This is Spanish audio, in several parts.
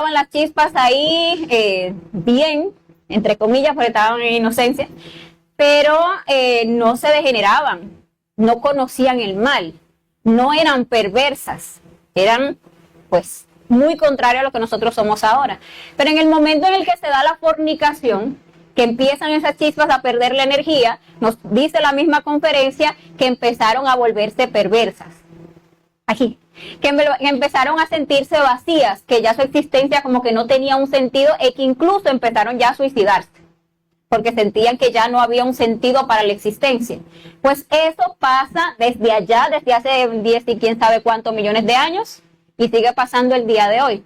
las chispas ahí bien, entre comillas, porque estaban en inocencia, pero no se degeneraban, no conocían el mal, no eran perversas, eran pues muy contrario a lo que nosotros somos ahora. Pero en el momento en el que se da la fornicación, que empiezan esas chispas a perder la energía, nos dice la misma conferencia que empezaron a volverse perversas. Aquí, que empezaron a sentirse vacías, que ya su existencia como que no tenía un sentido y que incluso empezaron ya a suicidarse, porque sentían que ya no había un sentido para la existencia. Pues eso pasa desde allá, desde hace 10 y quién sabe cuántos millones de años, y sigue pasando el día de hoy.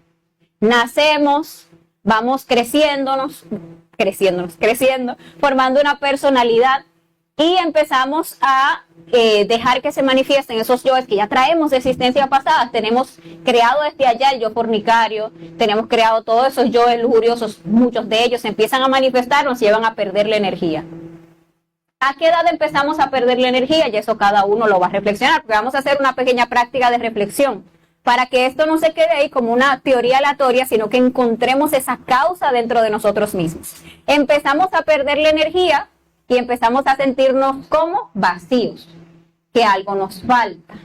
Nacemos, vamos creciendo, formando una personalidad y empezamos a dejar que se manifiesten esos yoes que ya traemos de existencias pasadas. Tenemos creado desde allá el yo fornicario, tenemos creado todos esos yoes lujuriosos, muchos de ellos empiezan a manifestar, nos llevan a perder la energía. ¿A qué edad empezamos a perder la energía? Y eso cada uno lo va a reflexionar, porque vamos a hacer una pequeña práctica de reflexión, para que esto no se quede ahí como una teoría aleatoria, sino que encontremos esa causa dentro de nosotros mismos. Empezamos a perder la energía y empezamos a sentirnos como vacíos, que algo nos falta,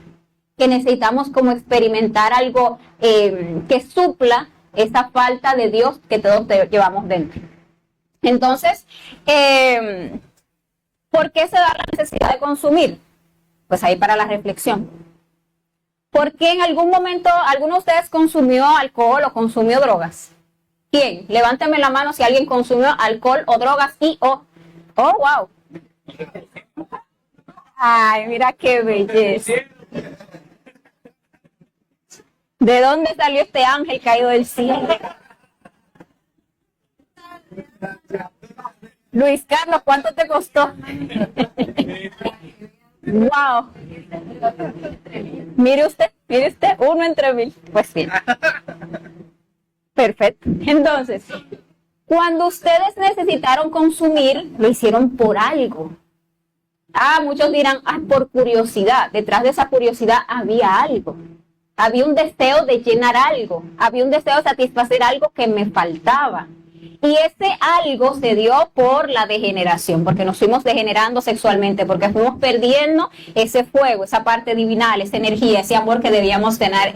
que necesitamos como experimentar algo que supla esa falta de Dios que todos llevamos dentro. Entonces, ¿por qué se da la necesidad de consumir? Pues ahí para la reflexión. ¿Por qué en algún momento alguno de ustedes consumió alcohol o consumió drogas? ¿Quién? Levántame la mano si alguien consumió alcohol o drogas oh, wow. Ay, mira qué belleza. ¿De dónde salió este ángel caído del cielo? Luis Carlos, ¿cuánto te costó? Wow. Mire usted, uno entre mil. Pues bien. Perfecto. Entonces, cuando ustedes necesitaron consumir, lo hicieron por algo. Muchos dirán, por curiosidad. Detrás de esa curiosidad había algo. Había un deseo de llenar algo. Había un deseo de satisfacer algo que me faltaba. Y ese algo se dio por la degeneración, porque nos fuimos degenerando sexualmente, porque fuimos perdiendo ese fuego, esa parte divinal, esa energía, ese amor que debíamos tener,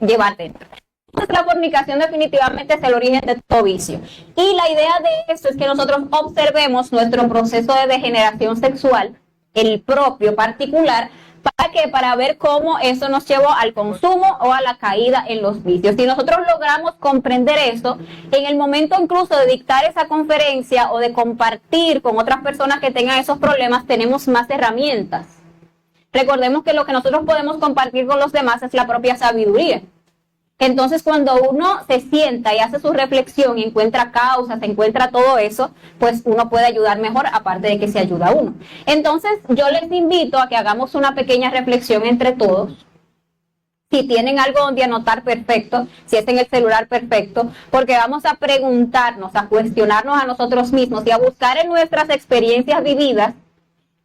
llevar dentro. Entonces la fornicación definitivamente es el origen de todo vicio. Y la idea de esto es que nosotros observemos nuestro proceso de degeneración sexual, el propio particular, ¿para qué? Para ver cómo eso nos llevó al consumo o a la caída en los vicios. Si nosotros logramos comprender esto, en el momento incluso de dictar esa conferencia o de compartir con otras personas que tengan esos problemas, tenemos más herramientas. Recordemos que lo que nosotros podemos compartir con los demás es la propia sabiduría. Entonces, cuando uno se sienta y hace su reflexión y encuentra causas, encuentra todo eso, pues uno puede ayudar mejor, aparte de que se ayuda a uno. Entonces, yo les invito a que hagamos una pequeña reflexión entre todos. Si tienen algo donde anotar, perfecto. Si es en el celular, perfecto. Porque vamos a preguntarnos, a cuestionarnos a nosotros mismos y a buscar en nuestras experiencias vividas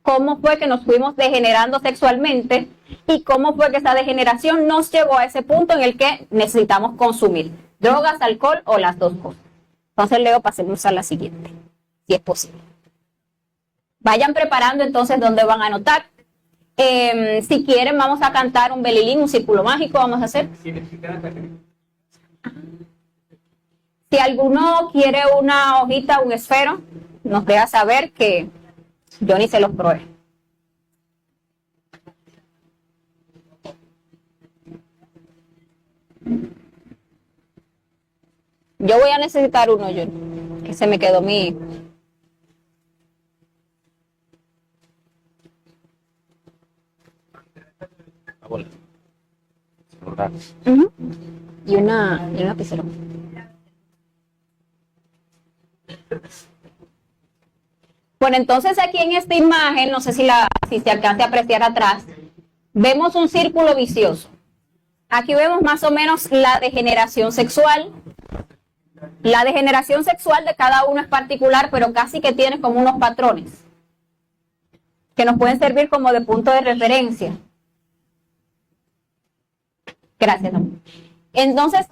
cómo fue que nos fuimos degenerando sexualmente y cómo fue que esa degeneración nos llevó a ese punto en el que necesitamos consumir drogas, alcohol o las dos cosas. Entonces, Leo, pasemos a la siguiente, si es posible. Vayan preparando entonces dónde van a anotar. Si quieren, vamos a cantar un belilín, un círculo mágico, vamos a hacer. Si alguno quiere una hojita, un esfero, nos deja saber que Johnny se los provee. Yo voy a necesitar uno, Johnny, que se me quedó mi... Y una lapicera. Bueno, entonces aquí en esta imagen, no sé si se alcanza a apreciar atrás, vemos un círculo vicioso. Aquí vemos más o menos la degeneración sexual. La degeneración sexual de cada uno es particular, pero casi que tiene como unos patrones que nos pueden servir como de punto de referencia. Gracias, amor. Entonces,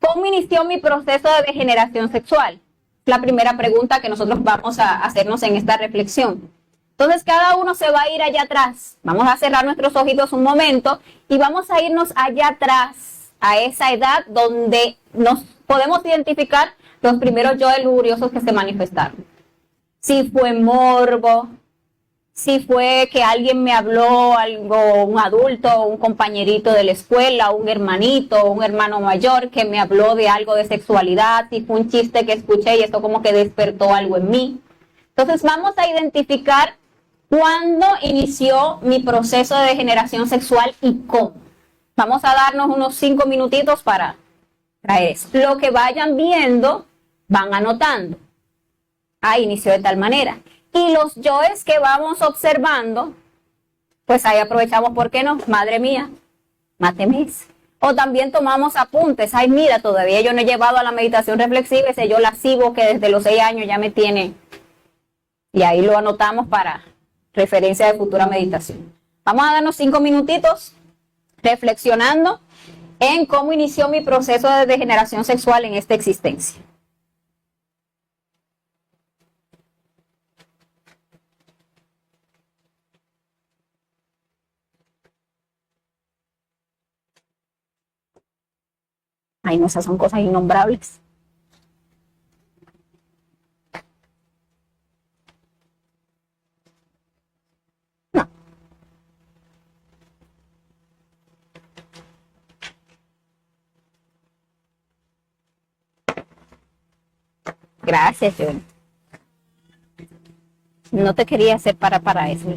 ¿Cómo inició mi proceso de degeneración sexual? La primera pregunta que nosotros vamos a hacernos en esta reflexión. Entonces cada uno se va a ir allá atrás. Vamos a cerrar nuestros ojitos un momento y vamos a irnos allá atrás, a esa edad donde nos podemos identificar los primeros yoes lujuriosos que se manifestaron. Si fue morbo, si fue que alguien me habló, algo, un adulto, un compañerito de la escuela, un hermanito, un hermano mayor que me habló de algo de sexualidad, si fue un chiste que escuché y esto como que despertó algo en mí. Entonces vamos a identificar cuándo inició mi proceso de degeneración sexual y cómo. Vamos a darnos unos 5 minutitos para traer eso. Lo que vayan viendo, van anotando. Inició de tal manera. Y los yoes que vamos observando, pues ahí aprovechamos, ¿por qué no? Madre mía, máteme. O también tomamos apuntes. Ay, mira, todavía yo no he llevado a la meditación reflexiva, ese yo lascivo que desde los 6 años ya me tiene. Y ahí lo anotamos para referencia de futura meditación. Vamos a darnos 5 minutitos reflexionando en cómo inició mi proceso de degeneración sexual en esta existencia. Ay, no, esas son cosas innombrables. No. Gracias, John. No te quería hacer para eso.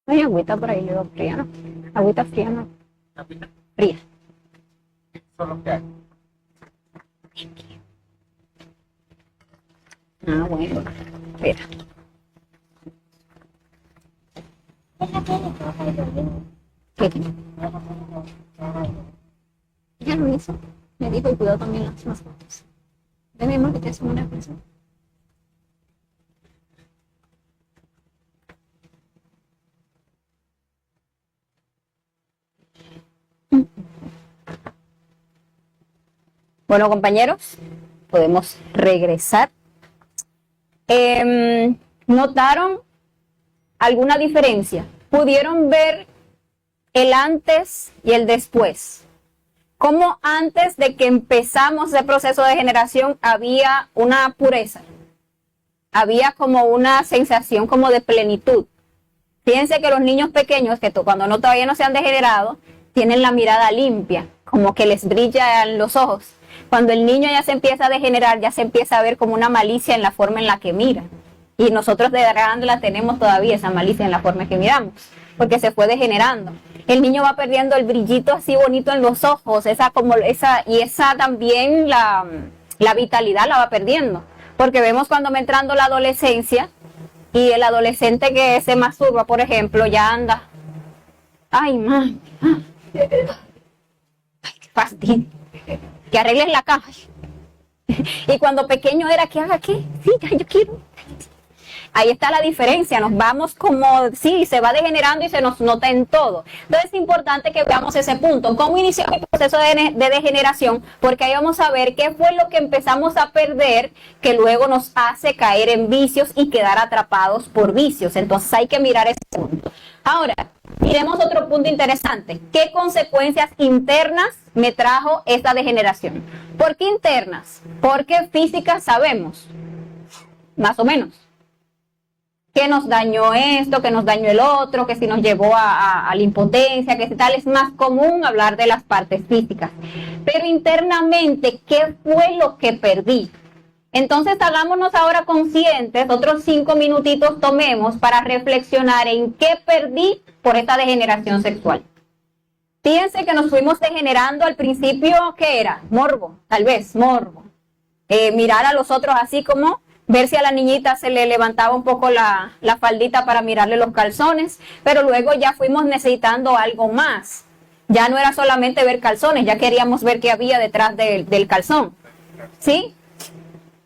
No hay agüita por ahí, yo fría, ¿no? Agüita fría, ¿no? Fría. Solo que hay. Ah, bueno. Espera. ¿Qué? Ya lo hizo. Me dijo y cuidado también las mascotas. Ven, amor, que te hacen una cosa. Bueno, compañeros, podemos regresar. ¿Notaron alguna diferencia? ¿Pudieron ver el antes y el después? ¿Cómo antes de que empezamos el proceso de generación había una pureza? Había como una sensación como de plenitud. Fíjense que los niños pequeños, que cuando todavía no se han degenerado, tienen la mirada limpia, como que les brillan los ojos. Cuando el niño ya se empieza a degenerar, ya se empieza a ver como una malicia en la forma en la que mira. Y nosotros de grande la tenemos todavía, esa malicia en la forma en que miramos, porque se fue degenerando. El niño va perdiendo el brillito así bonito en los ojos, esa también la vitalidad la va perdiendo. Porque vemos cuando va entrando la adolescencia, y el adolescente que se masturba, por ejemplo, ya anda. Ay, mami. Ay, qué fastidio. Que arregles la caja. Y cuando pequeño era que haga qué. Sí, ya yo quiero. Ahí está la diferencia, nos vamos como, sí, se va degenerando y se nos nota en todo. Entonces es importante que veamos ese punto. ¿Cómo inició el proceso de degeneración? Porque ahí vamos a ver qué fue lo que empezamos a perder que luego nos hace caer en vicios y quedar atrapados por vicios. Entonces hay que mirar ese punto. Ahora, miremos otro punto interesante. ¿Qué consecuencias internas me trajo esta degeneración? ¿Por qué internas? Porque físicas sabemos, más o menos. Que nos dañó esto, que nos dañó el otro, que si nos llevó a la impotencia, que si tal, es más común hablar de las partes físicas. Pero internamente, ¿qué fue lo que perdí? Entonces hagámonos ahora conscientes, otros 5 minutitos tomemos para reflexionar en qué perdí por esta degeneración sexual. Fíjense que nos fuimos degenerando al principio, ¿qué era? Morbo, tal vez, morbo. Mirar a los otros así como ver si a la niñita se le levantaba un poco la faldita para mirarle los calzones, pero luego ya fuimos necesitando algo más. Ya no era solamente ver calzones, ya queríamos ver qué había detrás del calzón. ¿Sí?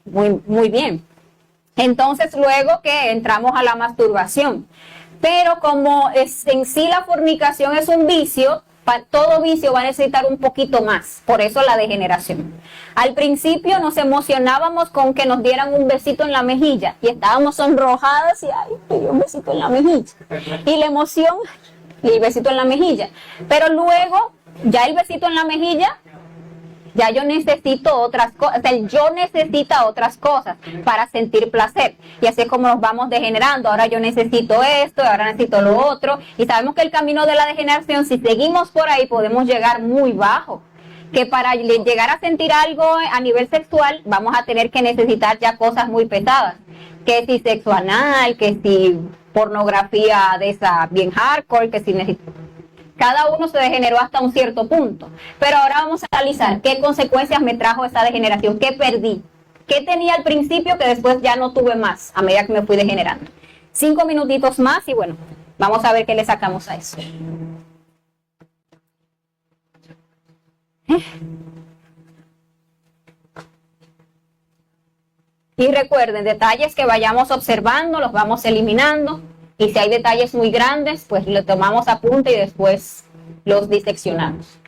Muy, muy bien. Entonces luego que entramos a la masturbación. Pero como en sí la fornicación es un vicio, todo vicio va a necesitar un poquito más, por eso la degeneración. Al principio nos emocionábamos con que nos dieran un besito en la mejilla y estábamos sonrojadas y ay, un besito en la mejilla. Y la emoción y el besito en la mejilla. Pero luego, ya el besito en la mejilla, ya yo necesito otras cosas, o sea, yo necesito otras cosas para sentir placer. Y así es como nos vamos degenerando. Ahora yo necesito esto, ahora necesito lo otro. Y sabemos que el camino de la degeneración, si seguimos por ahí, podemos llegar muy bajo. Que para llegar a sentir algo a nivel sexual, vamos a tener que necesitar ya cosas muy pesadas. Que si sexo anal, que si pornografía de esa bien hardcore, que si necesitamos. Cada uno se degeneró hasta un cierto punto. Pero ahora vamos a analizar qué consecuencias me trajo esa degeneración, qué perdí, qué tenía al principio que después ya no tuve más a medida que me fui degenerando. 5 minutitos más y bueno, vamos a ver qué le sacamos a eso. Y recuerden, detalles que vayamos observando, los vamos eliminando. Y si hay detalles muy grandes, pues le tomamos apunte y después los diseccionamos.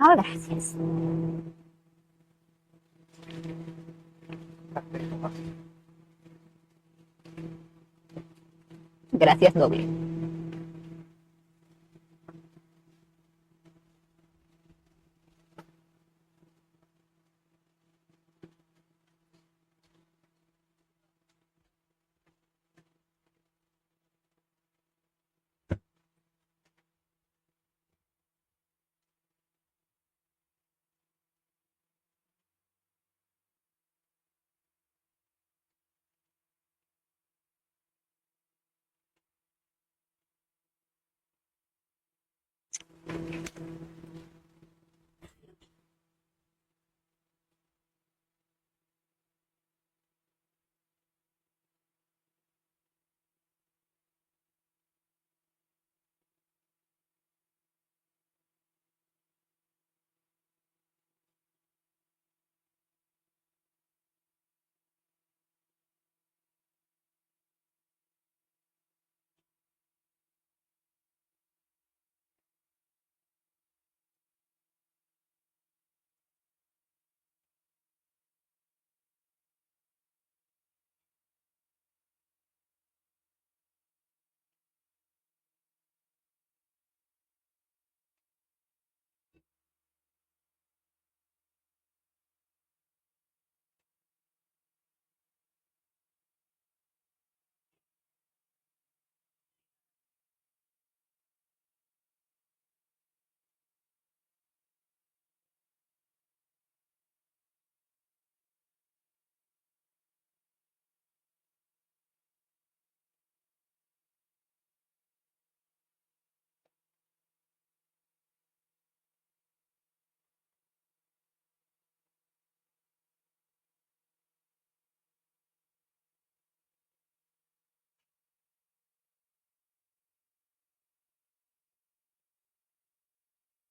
Oh, gracias. Gracias doble.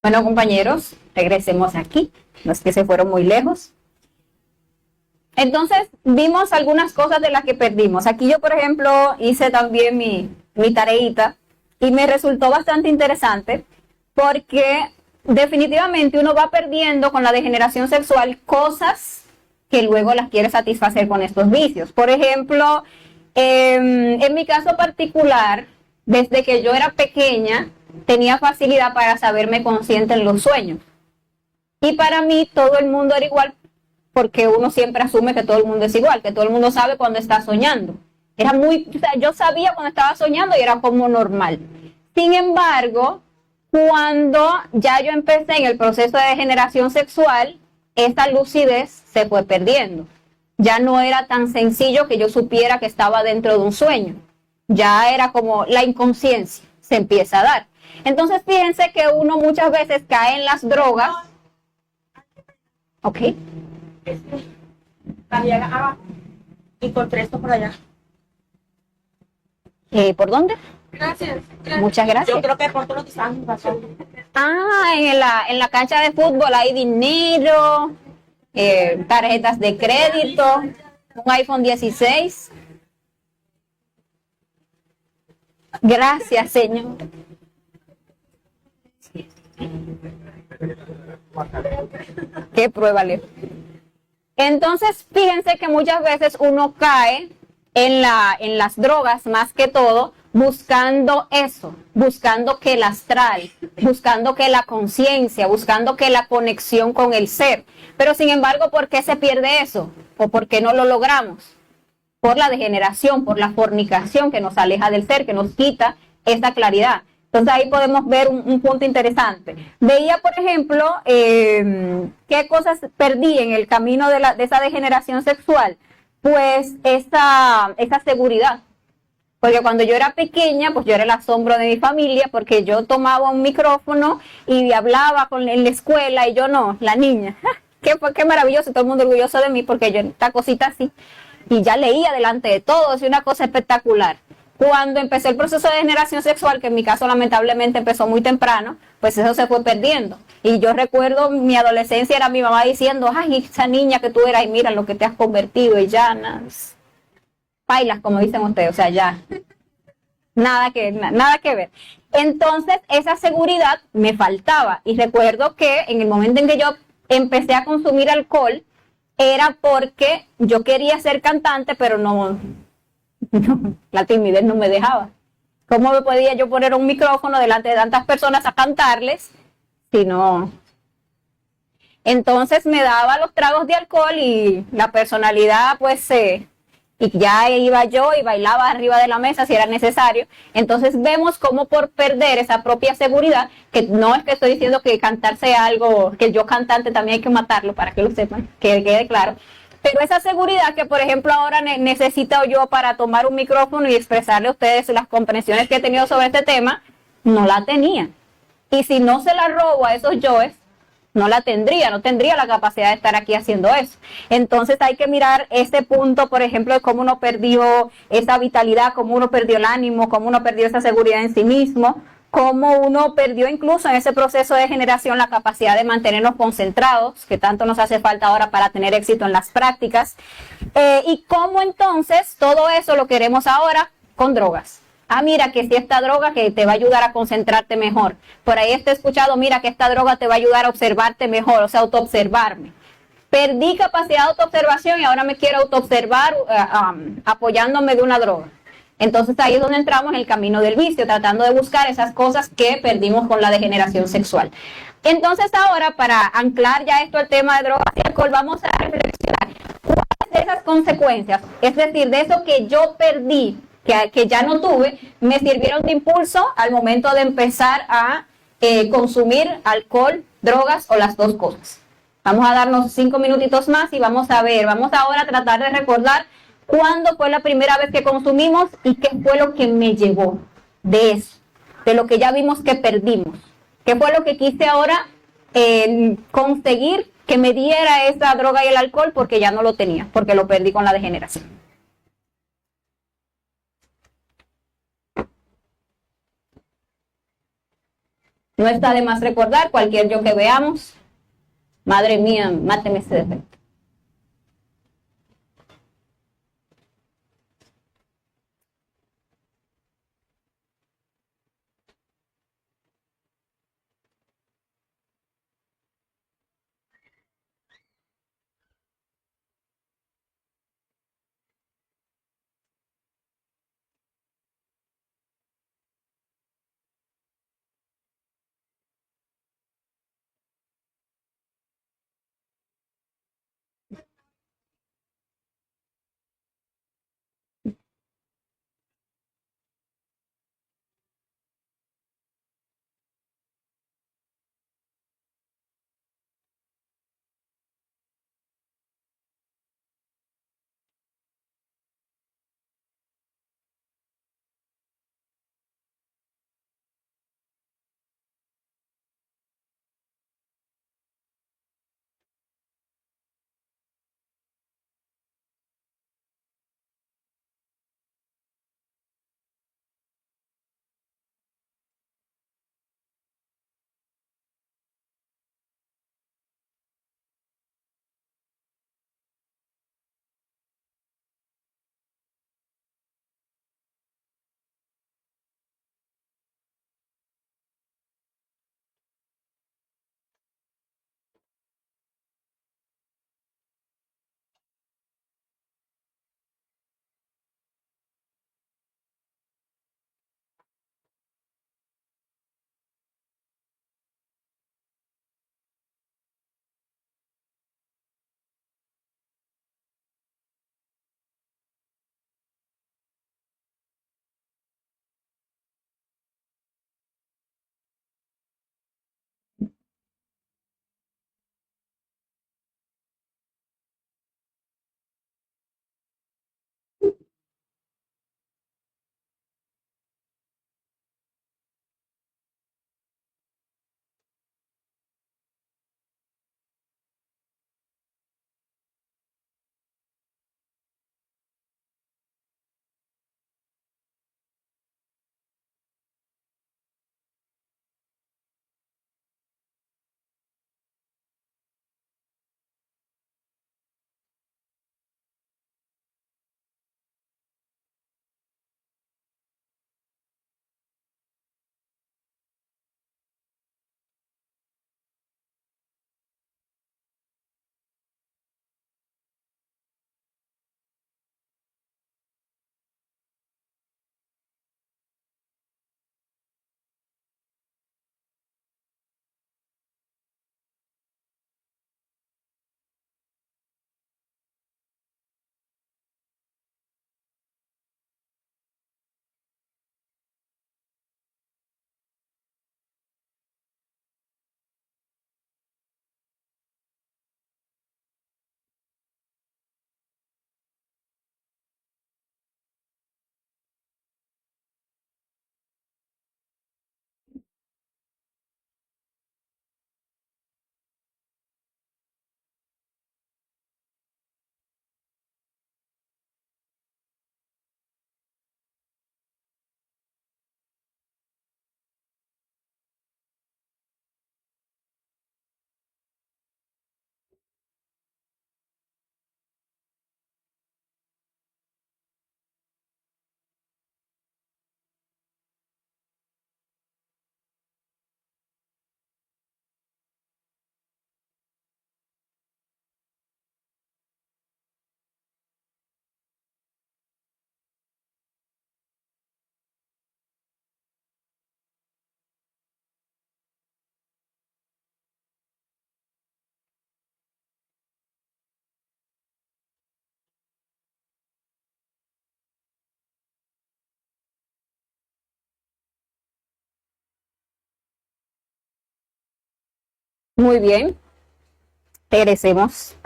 Bueno, compañeros, regresemos aquí. No es que se fueron muy lejos. Entonces, vimos algunas cosas de las que perdimos. Aquí yo, por ejemplo, hice también mi tareita y me resultó bastante interesante porque definitivamente uno va perdiendo con la degeneración sexual cosas que luego las quiere satisfacer con estos vicios. Por ejemplo, en mi caso particular, desde que yo era pequeña, tenía facilidad para saberme consciente en los sueños. Y para mí todo el mundo era igual porque uno siempre asume que todo el mundo es igual, que todo el mundo sabe cuando está soñando. Era muy, o sea, yo sabía cuando estaba soñando y era como normal. Sin embargo, cuando ya yo empecé en el proceso de degeneración sexual, esa lucidez se fue perdiendo. Ya no era tan sencillo que yo supiera que estaba dentro de un sueño. Ya era como la inconsciencia se empieza a dar. Entonces, fíjense que uno muchas veces cae en las drogas. Ok. Allá abajo. Encontré esto por allá. ¿Por dónde? Gracias. Muchas gracias. Yo creo que por todo lo que estaban pasando. Ah, en la cancha de fútbol hay dinero, tarjetas de crédito, un iPhone 16. Gracias, Señor. Qué prueba, Leo. Entonces, fíjense que muchas veces uno cae en las drogas, más que todo, buscando eso, buscando que el astral, buscando que la conciencia, buscando que la conexión con el ser. Pero sin embargo, ¿por qué se pierde eso? ¿O por qué no lo logramos? Por la degeneración, por la fornicación que nos aleja del ser, que nos quita esa claridad. Entonces ahí podemos ver un punto interesante. Veía, por ejemplo, qué cosas perdí en el camino de esa degeneración sexual. Pues esa seguridad. Porque cuando yo era pequeña, pues yo era el asombro de mi familia, porque yo tomaba un micrófono y hablaba en la escuela y yo no, la niña. Qué maravilloso, todo el mundo orgulloso de mí porque yo esta cosita así. Y ya leía delante de todos, y una cosa espectacular. Cuando empecé el proceso de degeneración sexual, que en mi caso lamentablemente empezó muy temprano, pues eso se fue perdiendo. Y yo recuerdo mi adolescencia, era mi mamá diciendo, ay, esa niña que tú eras, y mira lo que te has convertido, y ya, bailas, como dicen ustedes, o sea, ya nada que ver. Entonces, esa seguridad me faltaba. Y recuerdo que en el momento en que yo empecé a consumir alcohol, era porque yo quería ser cantante, pero no, la timidez no me dejaba. ¿Cómo me podía yo poner un micrófono delante de tantas personas a cantarles si no? Entonces me daba los tragos de alcohol y la personalidad pues y ya iba yo y bailaba arriba de la mesa si era necesario. Entonces vemos cómo por perder esa propia seguridad, que no es que estoy diciendo que cantar sea algo, que yo cantante también hay que matarlo para que lo sepan, que quede claro. Pero esa seguridad que, por ejemplo, ahora necesito yo para tomar un micrófono y expresarle a ustedes las comprensiones que he tenido sobre este tema, no la tenía. Y si no se la robo a esos yoes, no la tendría, no tendría la capacidad de estar aquí haciendo eso. Entonces hay que mirar este punto, por ejemplo, de cómo uno perdió esa vitalidad, cómo uno perdió el ánimo, cómo uno perdió esa seguridad en sí mismo, cómo uno perdió incluso en ese proceso de generación la capacidad de mantenernos concentrados, que tanto nos hace falta ahora para tener éxito en las prácticas, y cómo entonces todo eso lo queremos ahora con drogas. Ah, mira que si esta droga que te va a ayudar a concentrarte mejor. Por ahí he escuchado, mira que esta droga te va a ayudar a observarte mejor, o sea, autoobservarme. Perdí capacidad de autoobservación y ahora me quiero autoobservar apoyándome de una droga. Entonces ahí es donde entramos en el camino del vicio, tratando de buscar esas cosas que perdimos con la degeneración sexual. Entonces ahora, para anclar ya esto al tema de drogas y alcohol, vamos a reflexionar cuáles de esas consecuencias, es decir, de eso que yo perdí, que ya no tuve, me sirvieron de impulso al momento de empezar a consumir alcohol, drogas o las dos cosas. Vamos a darnos 5 minutitos más y vamos a ver, vamos ahora a tratar de recordar cuándo fue la primera vez que consumimos y qué fue lo que me llevó de eso, de lo que ya vimos que perdimos. ¿Qué fue lo que quise ahora conseguir que me diera esa droga y el alcohol porque ya no lo tenía, porque lo perdí con la degeneración? No está de más recordar cualquier yo que veamos. Madre mía, máteme ese defecto. Muy bien. Regresemos.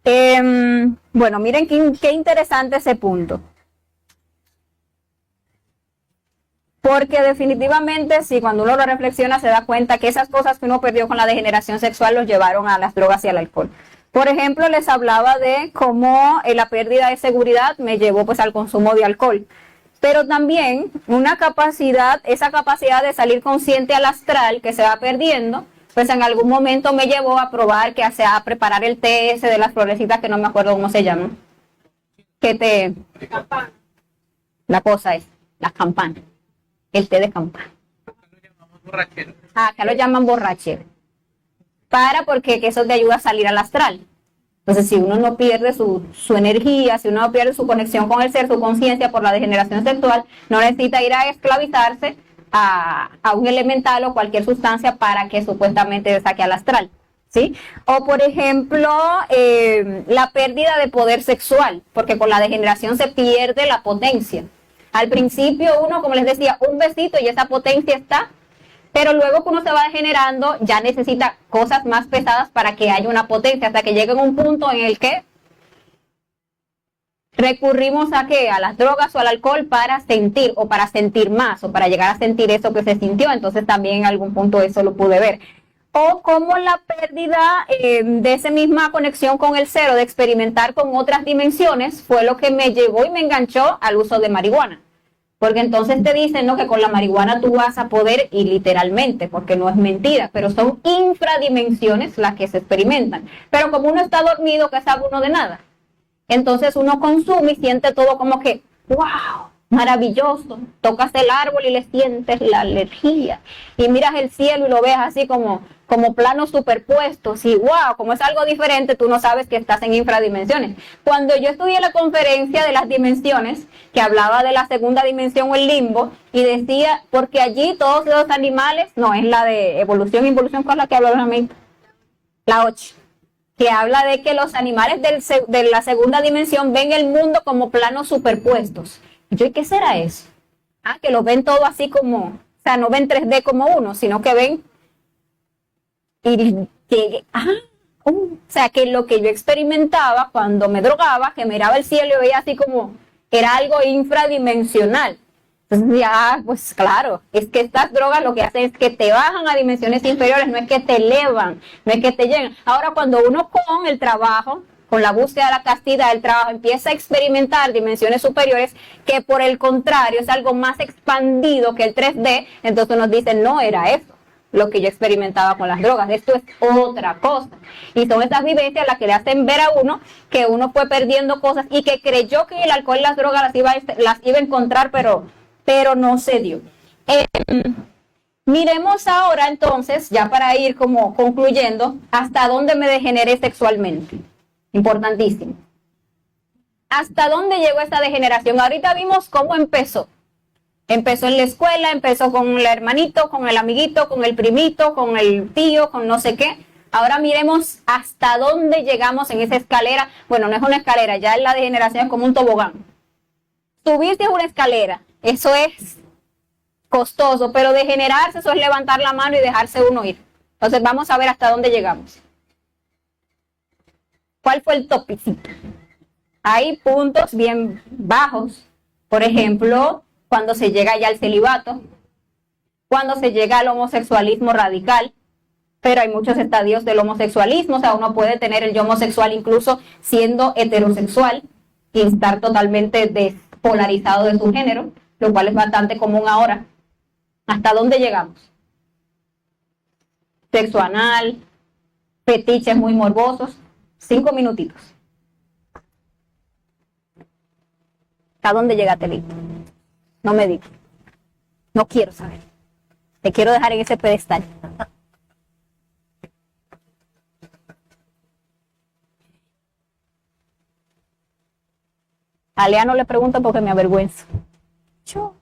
Bueno, miren qué interesante ese punto. Porque definitivamente, sí, cuando uno lo reflexiona, se da cuenta que esas cosas que uno perdió con la degeneración sexual los llevaron a las drogas y al alcohol. Por ejemplo, les hablaba de cómo la pérdida de seguridad me llevó pues al consumo de alcohol. Pero también esa capacidad de salir consciente al astral que se va perdiendo, pues en algún momento me llevó a probar a preparar el té ese de las florecitas que no me acuerdo cómo se llaman. Que te... Campana. La cosa es, las campanas. El té de campana. Borrachero. Acá lo llaman borrachero. Porque eso te ayuda a salir al astral. Entonces, si uno no pierde su energía, si uno no pierde su conexión con el ser, su conciencia por la degeneración sexual, no necesita ir a esclavizarse a un elemental o cualquier sustancia para que supuestamente saque al astral. ¿Sí? O por ejemplo, la pérdida de poder sexual, porque con la degeneración se pierde la potencia. Al principio uno, como les decía, un besito y esa potencia está, pero luego que uno se va degenerando, ya necesita cosas más pesadas para que haya una potencia, hasta que llegue un punto en el que recurrimos a las drogas o al alcohol para sentir o para sentir más o para llegar a sentir eso que se sintió. Entonces también en algún punto eso lo pude ver. O como la pérdida de esa misma conexión con el cero, de experimentar con otras dimensiones, fue lo que me llevó y me enganchó al uso de marihuana. Porque entonces te dicen, ¿no?, que con la marihuana tú vas a poder, y literalmente, porque no es mentira, pero son infradimensiones las que se experimentan. Pero como uno está dormido, ¿qué sabe uno de nada? Entonces uno consume y siente todo como que, wow, maravilloso. Tocas el árbol y le sientes la energía. Y miras el cielo y lo ves así como planos superpuestos. Y wow, como es algo diferente, tú no sabes que estás en infradimensiones. Cuando yo estudié la conferencia de las dimensiones, que hablaba de la segunda dimensión o el limbo, y decía, porque allí todos los animales, no, es la de evolución e involución, con la que hablaba la 8. Que habla de que los animales de la segunda dimensión ven el mundo como planos superpuestos. ¿Y qué será eso? Que lo ven todo así como, o sea, no ven 3D como uno, sino que ven o sea, que lo que yo experimentaba cuando me drogaba, que miraba el cielo y veía así como, era algo infradimensional. Entonces ya, pues claro, es que estas drogas lo que hacen es que te bajan a dimensiones inferiores, no es que te elevan, no es que te llegan. Ahora cuando uno con el trabajo, con la búsqueda de la castidad del trabajo, empieza a experimentar dimensiones superiores, que por el contrario es algo más expandido que el 3D, entonces nos dicen, no era eso lo que yo experimentaba con las drogas, esto es otra cosa. Y son estas vivencias las que le hacen ver a uno que uno fue perdiendo cosas y que creyó que el alcohol y las drogas las iba a encontrar, pero no se dio. Miremos ahora entonces, ya para ir como concluyendo, hasta dónde me degeneré sexualmente. Importantísimo. ¿Hasta dónde llegó esta degeneración? Ahorita vimos cómo empezó. Empezó en la escuela, empezó con el hermanito, con el amiguito, con el primito, con el tío, con no sé qué. Ahora miremos hasta dónde llegamos en esa escalera. Bueno, no es una escalera, ya en la degeneración es como un tobogán. Subirse es una escalera, eso es costoso, pero degenerarse, eso es levantar la mano y dejarse uno ir. Entonces vamos a ver hasta dónde llegamos. ¿Cuál fue el topicito? Hay puntos bien bajos. Por ejemplo, cuando se llega ya al celibato, cuando se llega al homosexualismo radical, pero hay muchos estadios del homosexualismo, o sea, uno puede tener el yo homosexual incluso siendo heterosexual y estar totalmente despolarizado de su género, lo cual es bastante común ahora. ¿Hasta dónde llegamos? Sexo anal, fetiches muy morbosos, 5 minutitos. ¿Hasta dónde llegaste, Lito? No me digas. No quiero saber. Te quiero dejar en ese pedestal. A Lea no le pregunto porque me avergüenzo. Yo.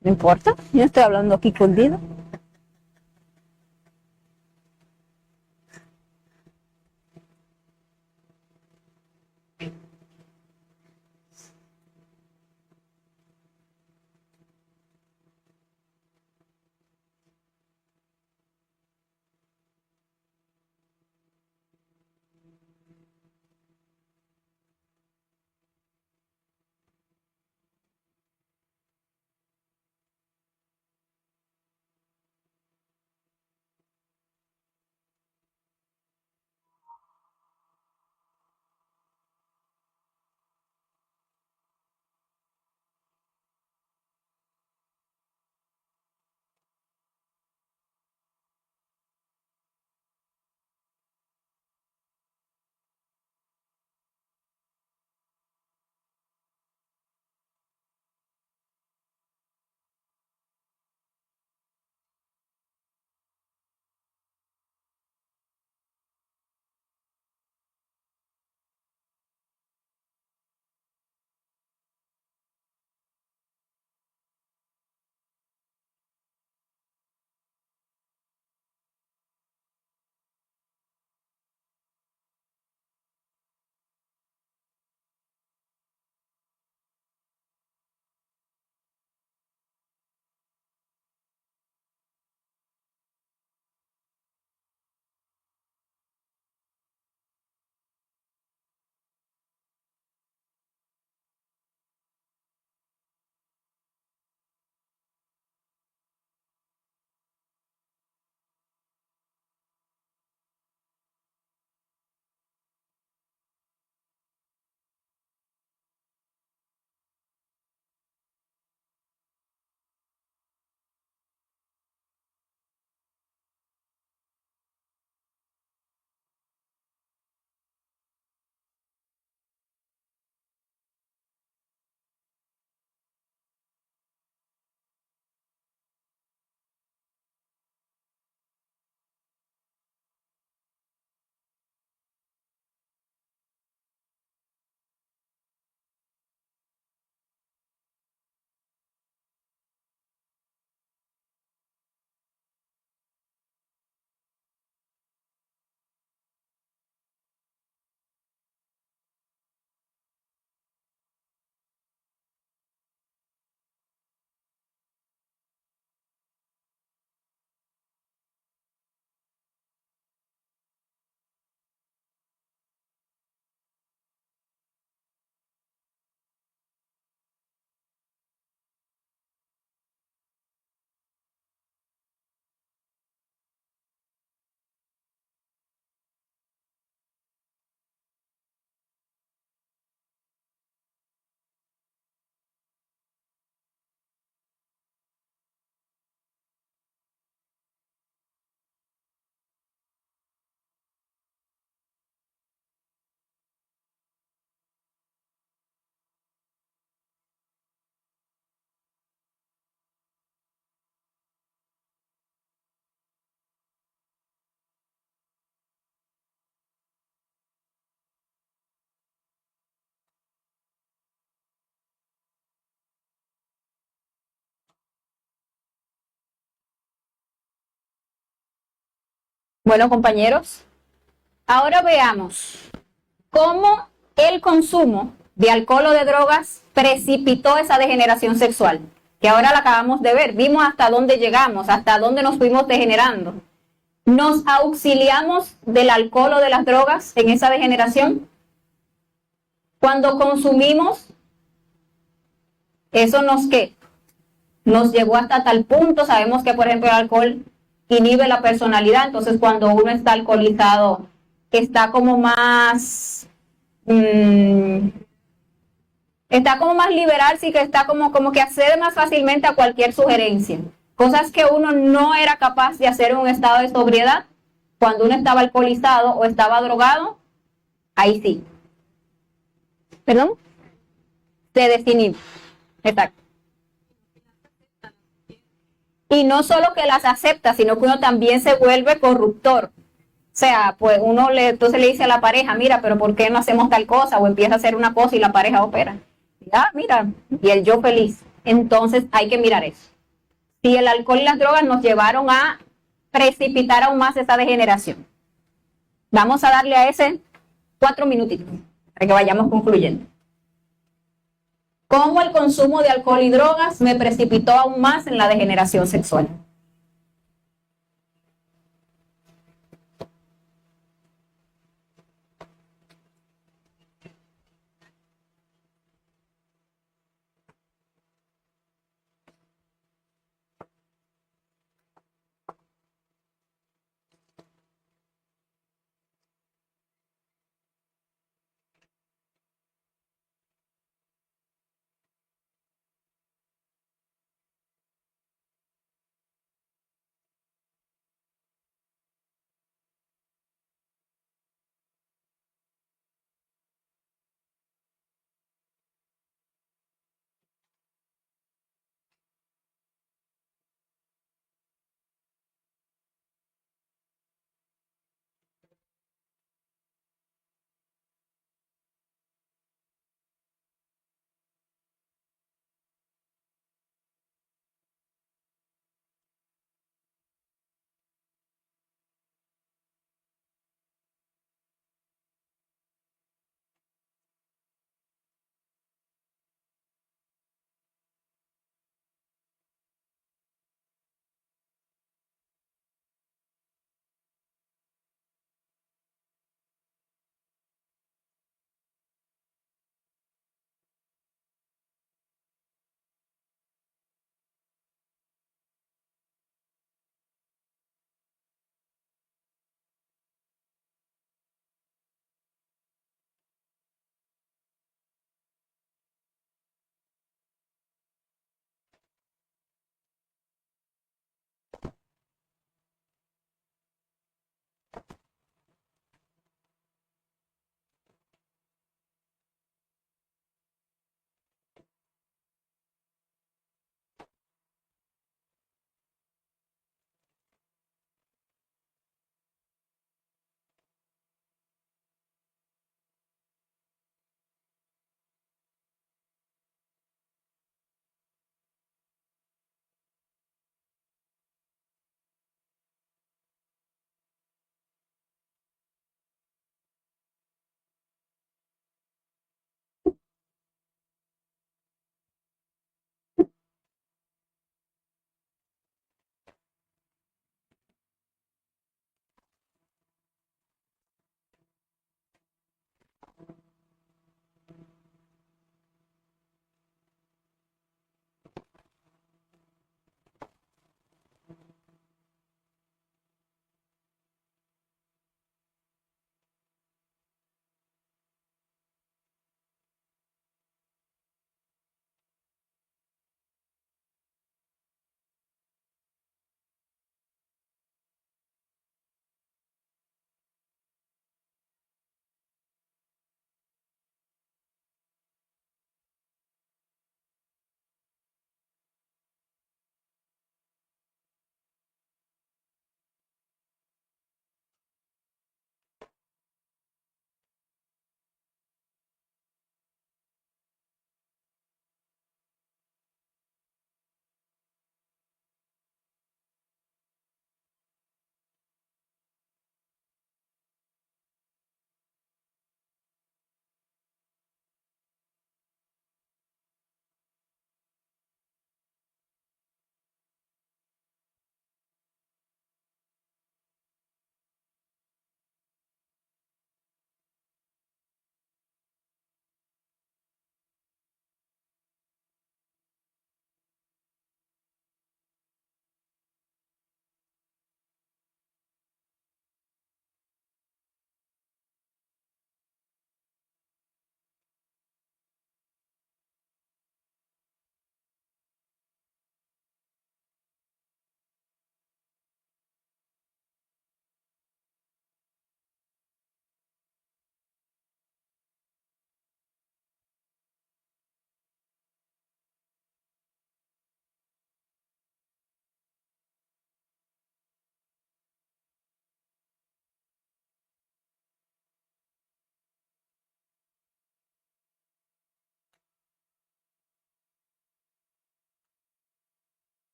No importa, yo estoy hablando aquí escondido. Bueno, compañeros, ahora veamos cómo el consumo de alcohol o de drogas precipitó esa degeneración sexual, que ahora la acabamos de ver. Vimos hasta dónde llegamos, hasta dónde nos fuimos degenerando. ¿Nos auxiliamos del alcohol o de las drogas en esa degeneración? Cuando consumimos, eso nos ¿qué? Nos llevó hasta tal punto. Sabemos que, por ejemplo, el alcohol inhibe la personalidad, entonces cuando uno está alcoholizado, está como más está como más liberal, sí, que está como que accede más fácilmente a cualquier sugerencia. Cosas que uno no era capaz de hacer en un estado de sobriedad, cuando uno estaba alcoholizado o estaba drogado, ahí sí. ¿Perdón? Se desinhibe. Exacto. Y no solo que las acepta, sino que uno también se vuelve corruptor. O sea, pues entonces le dice a la pareja, mira, pero ¿por qué no hacemos tal cosa? O empieza a hacer una cosa y la pareja opera. Ya, mira, y el yo feliz. Entonces hay que mirar eso. Si el alcohol y las drogas nos llevaron a precipitar aún más esa degeneración. Vamos a darle a ese 4 minutitos para que vayamos concluyendo. ¿Cómo el consumo de alcohol y drogas me precipitó aún más en la degeneración sexual?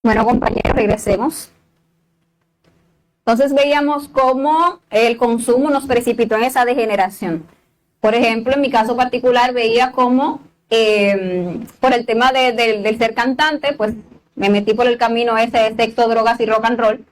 Bueno, compañeros, regresemos. Entonces veíamos cómo el consumo nos precipitó en esa degeneración. Por ejemplo, en mi caso particular veía cómo por el tema del ser cantante, pues me metí por el camino ese de sexo, drogas y rock and roll.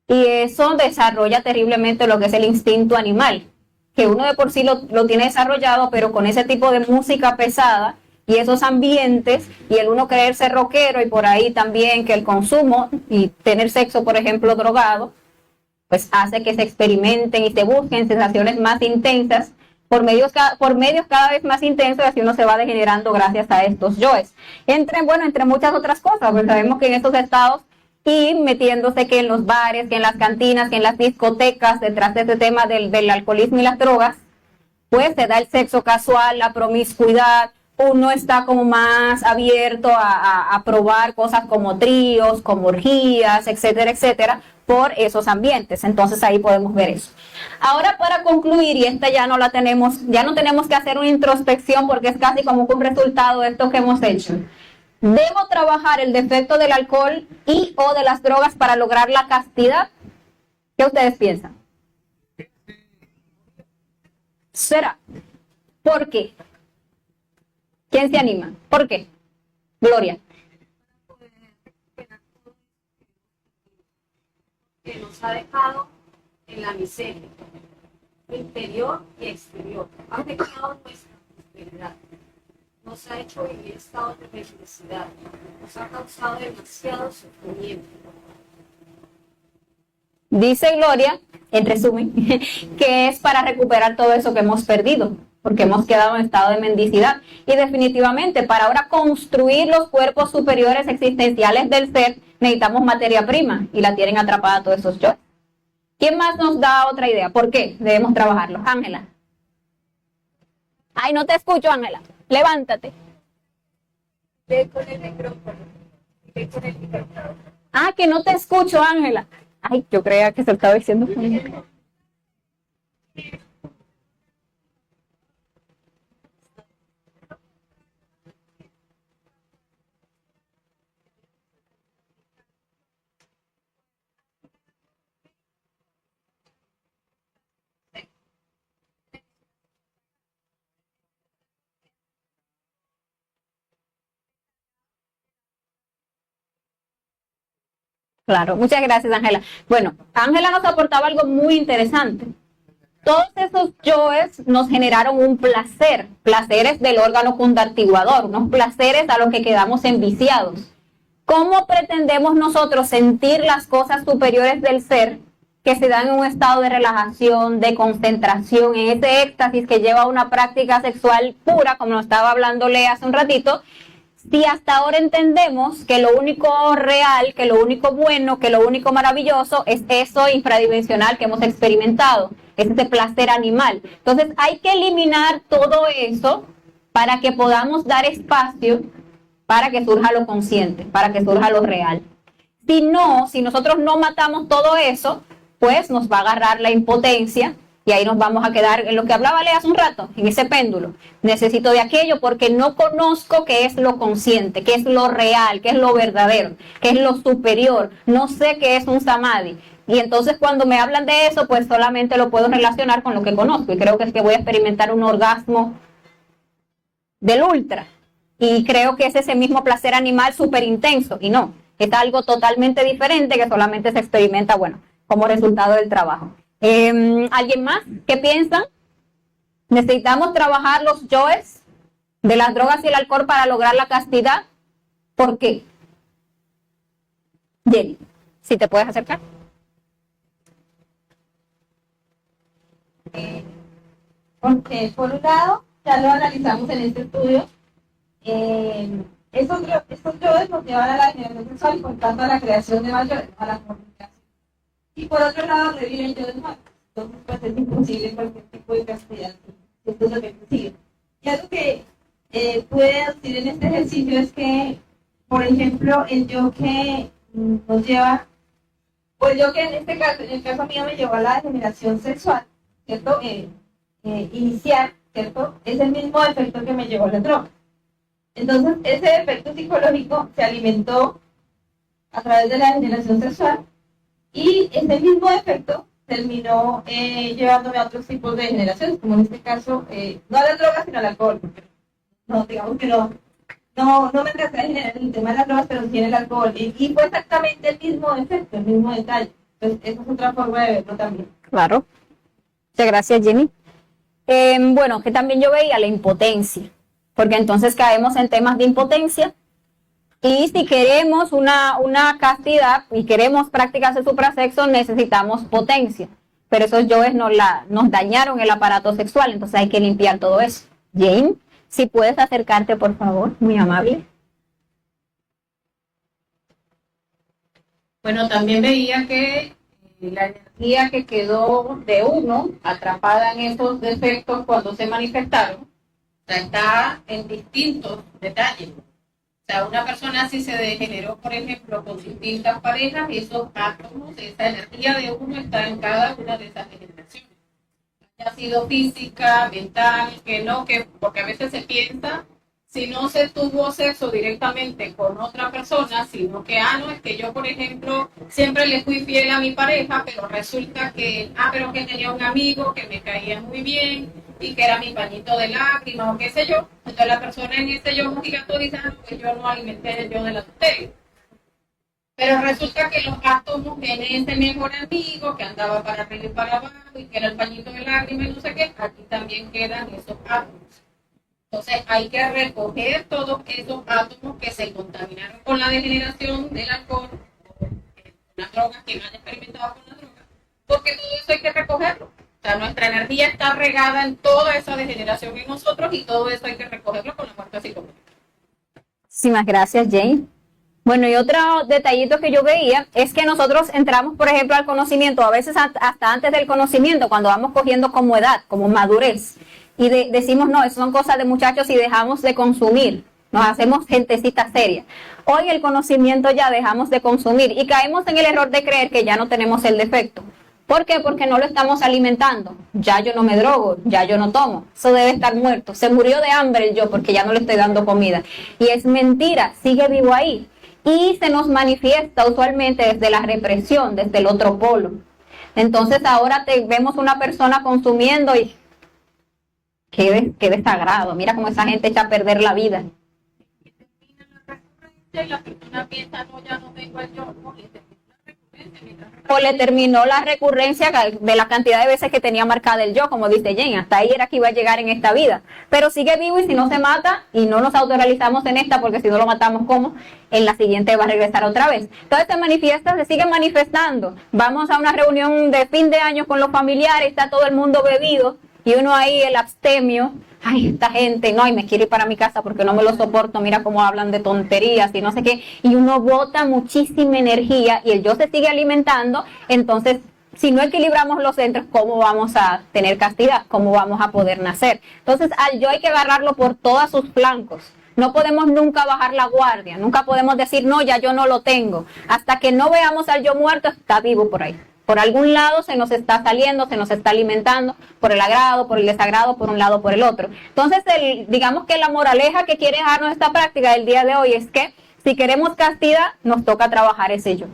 Y eso desarrolla terriblemente lo que es el instinto animal, que uno de por sí lo tiene desarrollado, pero con ese tipo de música pesada y esos ambientes, y el uno creerse rockero, y por ahí también que el consumo y tener sexo, por ejemplo, drogado, pues hace que se experimenten y se busquen sensaciones más intensas por medios cada vez más intensos, y así uno se va degenerando gracias a estos yoes. Entre muchas otras cosas, pues sabemos que en estos estados y metiéndose que en los bares, que en las cantinas, que en las discotecas, detrás de este tema del alcoholismo y las drogas, pues se da el sexo casual, la promiscuidad, uno está como más abierto a probar cosas como tríos, como orgías, etcétera, etcétera, por esos ambientes. Entonces ahí podemos ver eso. Ahora, para concluir, y esta ya no tenemos que hacer una introspección porque es casi como un resultado de esto que hemos hecho. ¿Debo trabajar el defecto del alcohol y o de las drogas para lograr la castidad? ¿Qué ustedes piensan? ¿Será? ¿Por qué? ¿Quién se anima? ¿Por qué? Gloria. Que nos ha dejado en la miseria, interior y exterior. Ha afectado nuestra prosperidad. Nos ha hecho vivir estados de felicidad. Nos ha causado demasiado sufrimiento. Dice Gloria, en resumen, que es para recuperar todo eso que hemos perdido, porque hemos quedado en estado de mendicidad. Y definitivamente, para ahora construir los cuerpos superiores existenciales del ser, necesitamos materia prima, y la tienen atrapada todos esos yo. ¿Quién más nos da otra idea? ¿Por qué debemos trabajarlo? Ángela. Ay, no te escucho, Ángela. Levántate. Ve con el micrófono. Ve con el micrófono. Ah, que no te escucho, Ángela. Ay, yo creía que se lo estaba diciendo. Claro, muchas gracias, Ángela. Bueno, Ángela nos aportaba algo muy interesante. Todos esos yoes nos generaron un placer, placeres del órgano conductuador, unos placeres a los que quedamos enviciados. ¿Cómo pretendemos nosotros sentir las cosas superiores del ser que se dan en un estado de relajación, de concentración, en ese éxtasis que lleva a una práctica sexual pura, como nos estaba hablando Lea hace un ratito? Si hasta ahora entendemos que lo único real, que lo único bueno, que lo único maravilloso es eso infradimensional que hemos experimentado, es ese placer animal. Entonces hay que eliminar todo eso para que podamos dar espacio para que surja lo consciente, para que surja lo real. Si no, si nosotros no matamos todo eso, pues nos va a agarrar la impotencia y ahí nos vamos a quedar en lo que hablaba Lea hace un rato, en ese péndulo. Necesito de aquello porque no conozco qué es lo consciente, qué es lo real, qué es lo verdadero, qué es lo superior. No sé qué es un samadhi. Y entonces cuando me hablan de eso, pues solamente lo puedo relacionar con lo que conozco. Y creo que es que voy a experimentar un orgasmo del ultra. Y creo que es ese mismo placer animal súper intenso. Y no, es algo totalmente diferente que solamente se experimenta, bueno, como resultado del trabajo. ¿Alguien más? ¿Qué piensan? ¿Necesitamos trabajar los yoes de las drogas y el alcohol para lograr la castidad? ¿Por qué? Jenny, si te puedes acercar. Porque por un lado, ya lo analizamos en este estudio, estos yoes nos llevan a la generación sexual y por tanto a la creación de mayores, a la comunicación. Y por otro lado, reviven yoes nuevos. Entonces, pues es imposible cualquier tipo de castidad. Esto es lo que sigue. Y algo que puede decir en este ejercicio es que, por ejemplo, el yo que nos lleva, pues yo que en este caso, en el caso mío me llevó a la degeneración sexual, ¿cierto? Inicial, ¿cierto? Es el mismo efecto que me llevó a la droga. Entonces, ese efecto psicológico se alimentó a través de la degeneración sexual, y ese mismo efecto terminó llevándome a otros tipos de degeneraciones, como en este caso, no a las drogas, sino al alcohol. No, digamos que no me traté en el tema de las drogas, pero sí en el alcohol. Y fue exactamente el mismo efecto, el mismo detalle. Entonces, esa es otra forma de verlo también. Claro. Muchas gracias, Jenny. Bueno, que también yo veía la impotencia, porque entonces caemos en temas de impotencia. Y si queremos una castidad y queremos prácticas de suprasexo, necesitamos potencia. Pero esos yoes nos dañaron el aparato sexual, entonces hay que limpiar todo eso. Jane, si puedes acercarte, por favor, muy amable. Bueno, también veía que la energía que quedó de uno atrapada en esos defectos cuando se manifestaron, o sea, está en distintos detalles. O sea, una persona si se degeneró, por ejemplo, con distintas parejas, esos átomos, esa energía de uno está en cada una de esas degeneraciones. Ha sido física, mental, porque a veces se piensa, si no se tuvo sexo directamente con otra persona, sino que, no, es que yo, por ejemplo, siempre le fui fiel a mi pareja, pero resulta que, pero que tenía un amigo que me caía muy bien, y que era mi pañito de lágrimas o qué sé yo. Entonces la persona en ese yo mojigato dice, pues yo no alimenté el yo de la tutela. Pero resulta que los átomos en ese mejor amigo que andaba para arriba y para abajo y que era el pañito de lágrimas y no sé qué, aquí también quedan esos átomos. Entonces hay que recoger todos esos átomos que se contaminaron con la degeneración del alcohol, una droga, quien haya experimentado con la droga, porque todo eso hay que recogerlo. O sea, nuestra energía está regada en toda esa degeneración en nosotros y todo eso hay que recogerlo con la muerte psicológica. Muchísimas gracias, Jane. Bueno, y otro detallito que yo veía es que nosotros entramos, por ejemplo, al conocimiento, a veces hasta antes del conocimiento, cuando vamos cogiendo como edad, como madurez, y decimos, no, eso son cosas de muchachos y dejamos de consumir, nos hacemos gentecita seria. Hoy el conocimiento ya dejamos de consumir y caemos en el error de creer que ya no tenemos el defecto. ¿Por qué? Porque no lo estamos alimentando. Ya yo no me drogo, ya yo no tomo. Eso debe estar muerto. Se murió de hambre el yo porque ya no le estoy dando comida. Y es mentira, sigue vivo ahí. Y se nos usualmente desde la represión, desde el otro polo. Entonces ahora vemos una persona consumiendo y qué desagrado. Mira cómo esa gente echa a perder la vida. Y la persona piensa, no, ya no tengo el yo, o le terminó la recurrencia de la cantidad de veces que tenía marcada el yo, como dice Jane, hasta ahí era que iba a llegar en esta vida, pero sigue vivo y si no se mata y no nos autorrealizamos en esta, porque si no lo matamos, ¿cómo? En la siguiente va a regresar otra vez. Entonces se manifiesta, se sigue manifestando. Vamos a una reunión de fin de año con los familiares, está todo el mundo bebido y uno ahí, el abstemio, ay, esta gente, no, y me quiero ir para mi casa porque no me lo soporto, mira cómo hablan de tonterías y no sé qué, y uno bota muchísima energía y el yo se sigue alimentando. Entonces, si no equilibramos los centros, ¿cómo vamos a tener castidad? ¿Cómo vamos a poder nacer? Entonces, al yo hay que agarrarlo por todos sus flancos. No podemos nunca bajar la guardia, nunca podemos decir, no, ya yo no lo tengo. Hasta que no veamos al yo muerto, está vivo por ahí. Por algún lado se nos está saliendo, se nos está alimentando, por el agrado, por el desagrado, por un lado, por el otro. Entonces, digamos que la moraleja que quiere dejarnos esta práctica del día de hoy es que si queremos castidad, nos toca trabajar ese yo.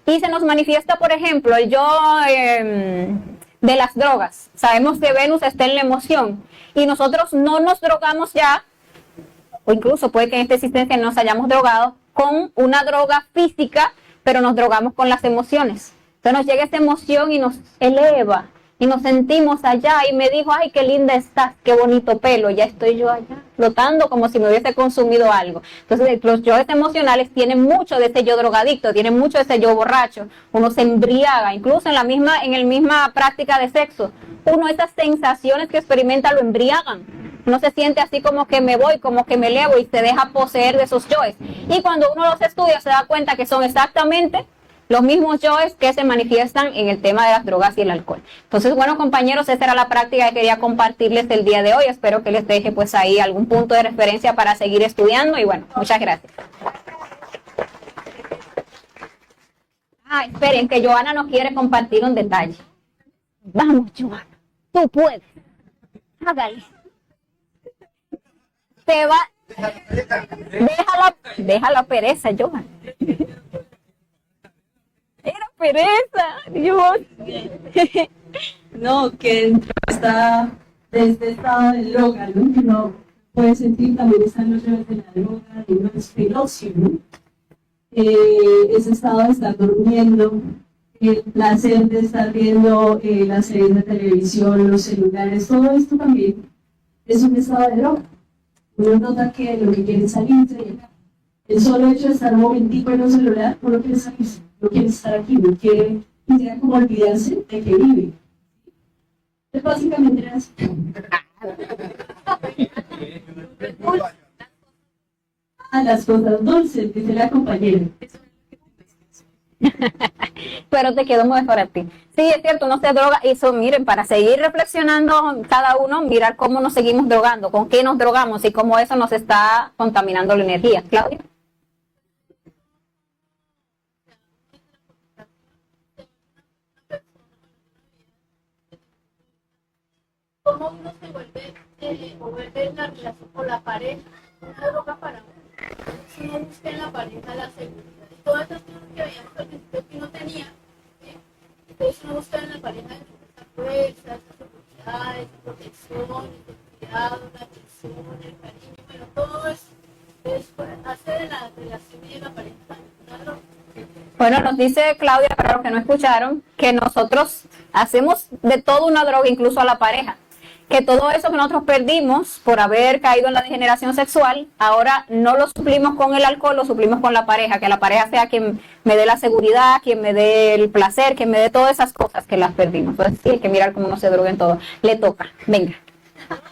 Y se nos manifiesta, por ejemplo, el yo de las drogas. Sabemos que Venus está en la emoción y nosotros no nos drogamos ya, o incluso puede que en esta existencia nos hayamos drogado con una droga física, pero nos drogamos con las emociones. Entonces nos llega esa emoción y nos eleva y nos sentimos allá y me dijo, ay, qué linda estás, qué bonito pelo, ya estoy yo allá, flotando como si me hubiese consumido algo. Entonces los yoes emocionales tienen mucho de ese yo drogadicto, tienen mucho de ese yo borracho, uno se embriaga, incluso en la misma práctica de sexo, uno esas sensaciones que experimenta lo embriagan. Uno se siente así como que me voy, como que me elevo y se deja poseer de esos yoes. Y cuando uno los estudia se da cuenta que son exactamente los mismos yoes que se manifiestan en el tema de las drogas y el alcohol. Entonces, bueno, compañeros, esta era la práctica que quería compartirles el día de hoy. Espero que les deje pues ahí algún punto de referencia para seguir estudiando y bueno, muchas gracias. Esperen, que Joana nos quiere compartir un detalle. Vamos, Joana, tú puedes. Hágale. Te va. Deja la pereza, Joana. pereza, Dios. No, que dentro está de este estado de droga, ¿no? Que uno puede sentir también están los niveles de la droga, de un ocio, ¿no? Ese estado de estar durmiendo, el placer de estar viendo las series de televisión, los celulares, todo esto también es un estado de droga. Uno nota que lo que quiere es salirse de acá. El solo hecho de estar un momentico en un celular, uno quiere salirse, no quiere estar aquí, no quiere, quisiera como olvidarse de que vive. Es básicamente era así. Las cosas dulces, dice la compañera. Pero te quedó muy para ti. Sí, es cierto, no se droga. Y eso, miren, para seguir reflexionando cada uno, mirar cómo nos seguimos drogando, con qué nos drogamos y cómo eso nos está contaminando la energía. Claudia. Cómo uno se vuelve o vuelve en la relación con la pareja una droga para uno. Si uno busca en la pareja la seguridad y todas esas cosas que veíamos al principio que uno tenía, ¿sí? Entonces uno busca en la pareja esa fuerza, esa seguridad, esa protección, el cuidado, la atención, el cariño, pero todo eso hace de la relación y de la pareja una droga. Bueno, nos dice Claudia, para los que no escucharon, que nosotros hacemos de todo una droga, incluso a la pareja. Que todo eso que nosotros perdimos por haber caído en la degeneración sexual, ahora no lo suplimos con el alcohol, lo suplimos con la pareja, que la pareja sea quien me dé la seguridad, quien me dé el placer, quien me dé todas esas cosas que las perdimos. Entonces sí, hay que mirar cómo no se droga en todo. Le toca, venga.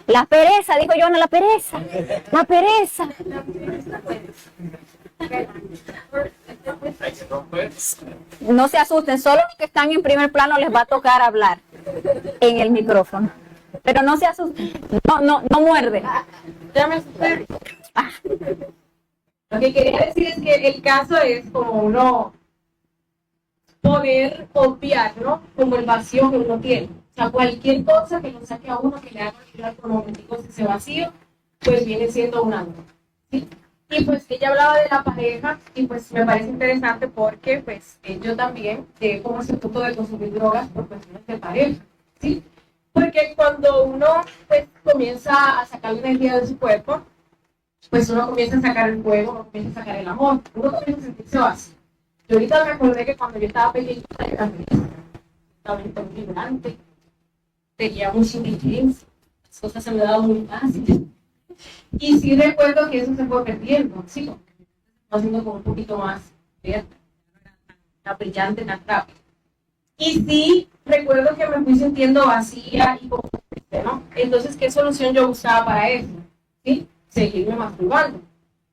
La pereza, dijo Joana, la pereza. La pereza. No se asusten, solo los que están en primer plano les va a tocar hablar en el micrófono. Pero no se asusten, no muerde. Ya me asusté. Lo que quería decir es que el caso es como uno poder obviar, ¿no? Como el vacío que uno tiene. O sea, cualquier cosa que lo saque a uno, que le haga olvidar por momentos ese vacío, pues viene siendo un ángulo, ¿sí? Y pues ella hablaba de la pareja y pues me parece interesante porque pues yo también llegué como ese punto de consumir drogas por cuestiones de pareja, ¿sí? Porque cuando uno pues comienza a sacar la energía de su cuerpo, pues uno comienza a sacar el fuego, uno comienza a sacar el amor, uno comienza a sentirse vacío. Yo ahorita me acordé que cuando yo estaba pequeñita era muy vibrante, tenía mucha inteligencia, las cosas se me daban muy fácil. Y sí recuerdo que eso se fue perdiendo, sí, como que me haciendo como un poquito más abierta, tan brillante, tan rápido. Y sí recuerdo que me fui sintiendo vacía y como triste, ¿no? Entonces, ¿qué solución yo buscaba para eso? ¿Sí? Seguirme masturbando.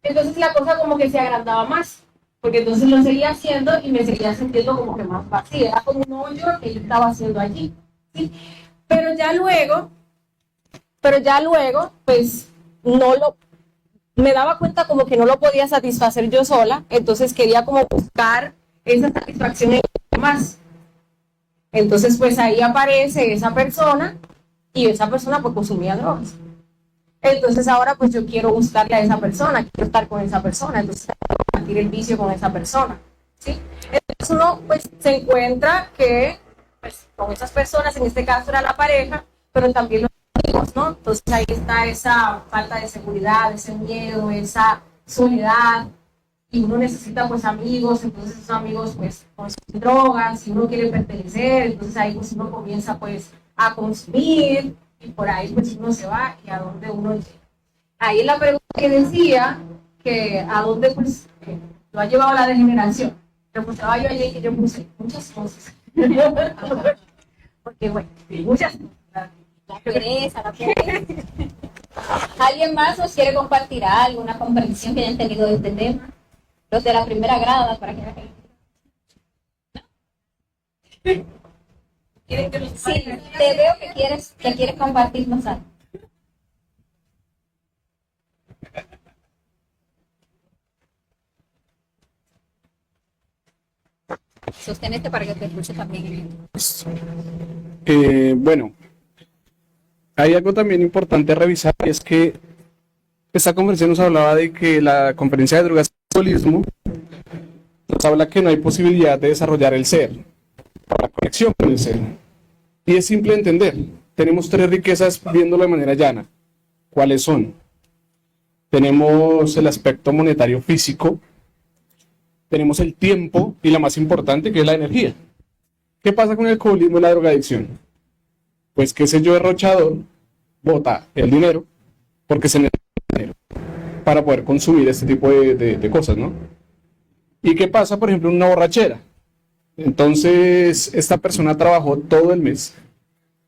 Entonces la cosa como que se agrandaba más, porque entonces lo seguía haciendo y me seguía sintiendo como que más vacía, era como un hoyo que yo estaba haciendo allí, ¿sí? Pero ya luego, pues, me daba cuenta como que no lo podía satisfacer yo sola, entonces quería como buscar esa satisfacción en más. Entonces, pues ahí aparece esa persona y esa persona pues consumía drogas. Entonces ahora pues yo quiero buscarle a esa persona, quiero estar con esa persona, entonces compartir el vicio con esa persona, ¿sí? Entonces uno pues se encuentra que pues con esas personas, en este caso era la pareja, pero también los amigos, ¿no? Entonces ahí está esa falta de seguridad, ese miedo, esa soledad, y uno necesita pues amigos, entonces esos amigos pues consumen drogas, y uno quiere pertenecer, entonces ahí pues uno comienza pues a consumir, y por ahí pues uno se va y a dónde uno llega. Ahí es la pregunta que decía, que a dónde pues lo ha llevado la degeneración. Preguntaba yo ayer que yo puse muchas cosas. Porque bueno, muchas cosas. La pereza. ¿Alguien más nos quiere compartir algo, una comprensión que hayan tenido de este tema? Los de la primera grada, para que sí, te veo que quieres compartirnos algo. Sostenete para que te escuche también. Bueno, hay algo también importante a revisar, y es que esta conferencia nos hablaba de que la conferencia de drogas y alcoholismo nos habla que no hay posibilidad de desarrollar el ser, la conexión con el ser. Y es simple de entender. Tenemos tres riquezas viéndolo de manera llana. ¿Cuáles son? Tenemos el aspecto monetario físico, tenemos el tiempo y la más importante, que es la energía. ¿Qué pasa con el alcoholismo y la drogadicción? Pues que ese yo derrochador bota el dinero porque se necesita dinero para poder consumir este tipo de cosas, ¿no? ¿Y qué pasa, por ejemplo, en una borrachera? Entonces, esta persona trabajó todo el mes,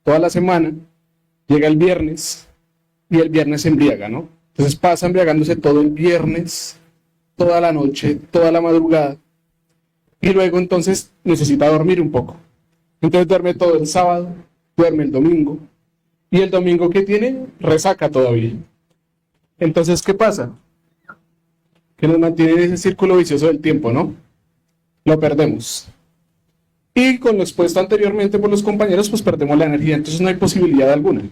toda la semana, llega el viernes y el viernes se embriaga, ¿no? Entonces pasa embriagándose todo el viernes, toda la noche, toda la madrugada, y luego entonces necesita dormir un poco. Entonces duerme todo el sábado, duerme el domingo, y el domingo que tiene, resaca todavía. Entonces, ¿qué pasa? Que nos mantiene en ese círculo vicioso del tiempo, ¿no? Lo perdemos. Y con lo expuesto anteriormente por los compañeros, pues perdemos la energía, entonces no hay posibilidad alguna.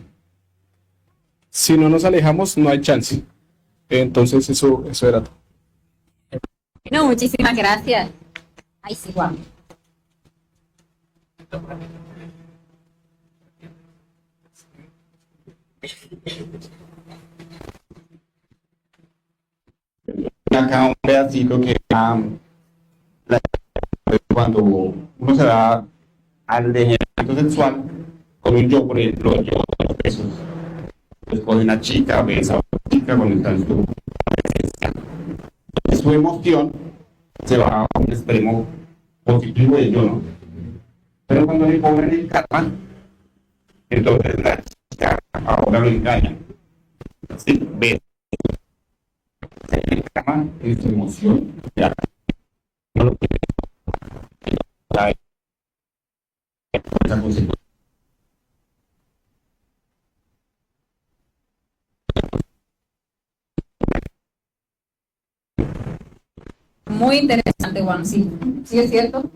Si no nos alejamos, no hay chance. Entonces, eso era todo. No, muchísimas gracias. Ay, sí, Juan. Acá un pedacito que cuando uno se da al degeneración sexual con un yo, por ejemplo, yo de los pesos, pues con una chica, ves a una chica con su emoción se va a un extremo positivo de yo, ¿no? Pero cuando le ponen el karma, entonces la chica ahora lo engaña. ¿Sí? Ve el karma en su emoción, ya no lo quiere. Esa consecuencia. Muy interesante, Juan, sí. Sí, es cierto.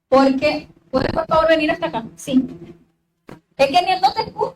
Porque, ¿puedes por favor venir hasta acá? Sí. Es que ni no te escucho.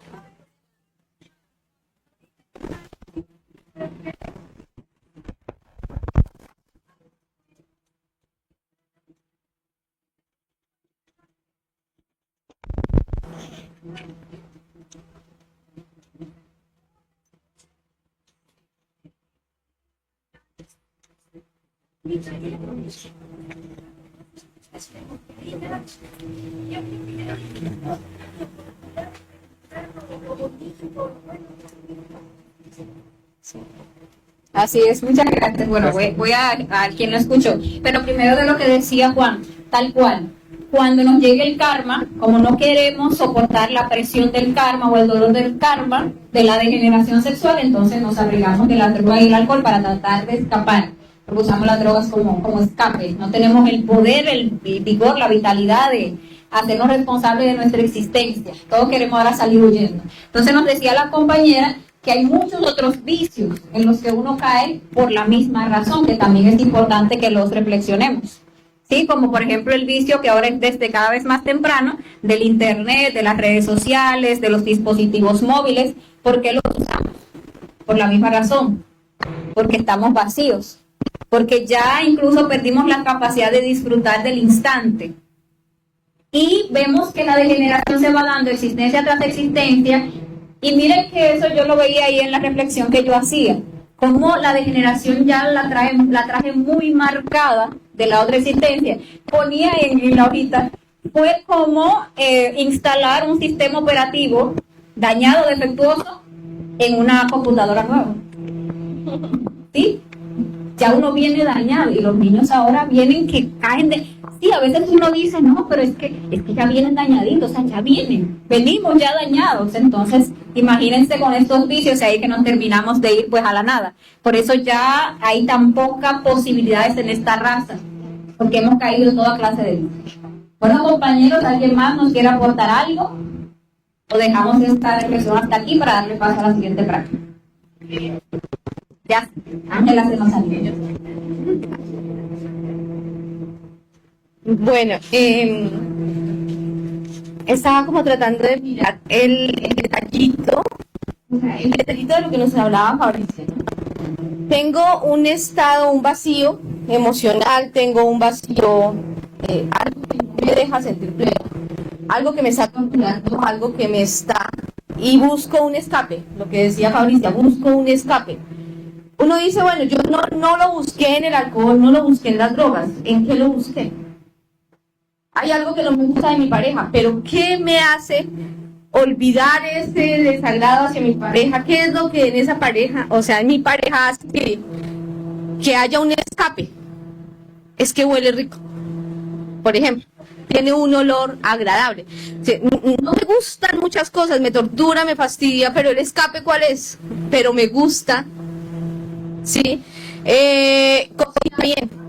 Así es, muchas gracias. Bueno, voy a quien no escuchó. Pero primero de lo que decía Juan, tal cual. Cuando nos llegue el karma, como no queremos soportar la presión del karma o el dolor del karma, de la degeneración sexual, entonces nos abrigamos de la droga y el alcohol para tratar de escapar. Porque usamos las drogas como escape. No tenemos el poder, el vigor, la vitalidad de hacernos responsables de nuestra existencia. Todos queremos ahora salir huyendo. Entonces nos decía la compañera que hay muchos otros vicios en los que uno cae por la misma razón, que también es importante que los reflexionemos. Sí, como por ejemplo el vicio que ahora es desde cada vez más temprano, del internet, de las redes sociales, de los dispositivos móviles. ¿Por qué los usamos? Por la misma razón, porque estamos vacíos, porque ya incluso perdimos la capacidad de disfrutar del instante. Y vemos que la degeneración se va dando existencia tras existencia, y miren que eso yo lo veía ahí en la reflexión que yo hacía, como la degeneración ya la traje muy marcada de la otra existencia. Ponía en la hojita, fue como instalar un sistema operativo dañado, defectuoso, en una computadora nueva. ¿Sí? Ya uno viene dañado, y los niños ahora vienen que caen de... Sí, a veces uno dice, no, pero es que ya vienen dañaditos, o sea, ya venimos ya dañados. Entonces, imagínense con estos vicios ahí que nos terminamos de ir pues a la nada. Por eso ya hay tan pocas posibilidades en esta raza, porque hemos caído en toda clase de vicios. Bueno, compañeros, ¿alguien más nos quiere aportar algo? ¿O dejamos esta reflexión hasta aquí para darle paso a la siguiente práctica? Ya, Ángela se nos salió. Bueno, estaba como tratando de mirar el detallito de lo que nos hablaba Fabricio. Tengo un estado, un vacío emocional, tengo un vacío, algo que no me deja sentir pleno, algo que me está torturando, algo que me está... Y busco un escape, lo que decía Fabricia, busco un escape. Uno dice, bueno, yo no lo busqué en el alcohol, no lo busqué en las drogas, ¿en qué lo busqué? Hay algo que no me gusta de mi pareja, pero ¿qué me hace olvidar ese desagrado hacia mi pareja? ¿Qué es lo que en esa pareja, o sea, en mi pareja hace que haya un escape? Es que huele rico, por ejemplo, tiene un olor agradable. O sea, no me gustan muchas cosas, me tortura, me fastidia, pero el escape, ¿cuál es? Pero me gusta, ¿sí? Cocina bien.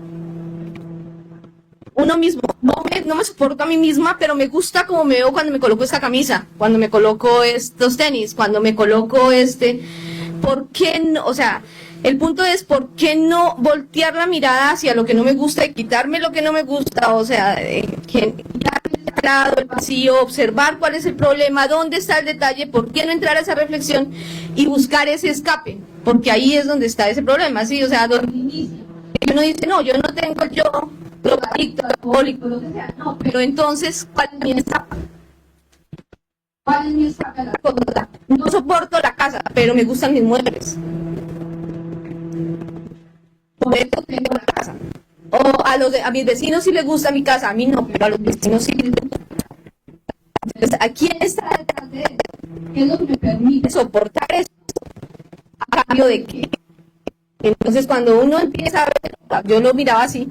Uno mismo, no me soporto a mí misma, pero me gusta como me veo cuando me coloco esta camisa, cuando me coloco estos tenis, cuando me coloco ¿por qué no? O sea, el punto es, ¿por qué no voltear la mirada hacia lo que no me gusta y quitarme lo que no me gusta? O sea, quitarme el lado, el vacío, observar cuál es el problema, dónde está el detalle, por qué no entrar a esa reflexión y buscar ese escape, porque ahí es donde está ese problema, ¿sí? O sea, donde inicia. Y uno dice, no, yo no tengo drogadicto, alcohólico, lo que sea, no, pero entonces, ¿cuál es mi escape? ¿Cuál es mi escape? No soporto la casa, pero me gustan mis muebles. Por eso tengo la casa. O a mis vecinos sí les gusta mi casa, a mí no, pero a los vecinos sí les gusta. Entonces, ¿a quién está detrás de eso? ¿Qué es lo que me permite soportar eso? ¿A cambio de qué? Entonces, cuando uno empieza a ver, yo lo miraba así,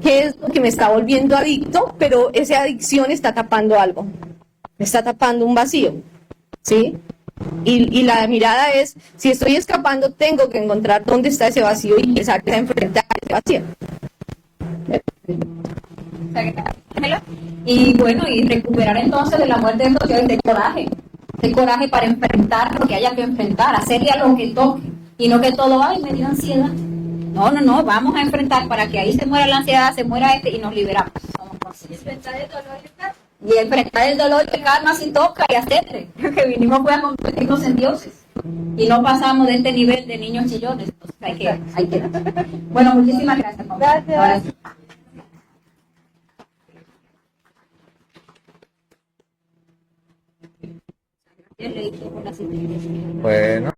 ¿qué es lo que me está volviendo adicto? Pero esa adicción está tapando algo, está tapando un vacío, ¿sí? Y la mirada es, si estoy escapando, tengo que encontrar dónde está ese vacío y empezar a enfrentar ese vacío. Y bueno, y recuperar entonces de la muerte de Rocío de coraje para enfrentar lo que haya que enfrentar, hacerle a lo que toque, y no que todo, ay, me dio ansiedad. No, vamos a enfrentar para que ahí se muera la ansiedad, se muera y nos liberamos. Somos conscientes. Y enfrentar el dolor y calma si toca y hacerle, que vinimos pues a convertirnos en dioses. Y no pasamos de este nivel de niños chillones. Entonces hay que. Bueno, muchísimas gracias. Gracias. Ahora sí. Bueno.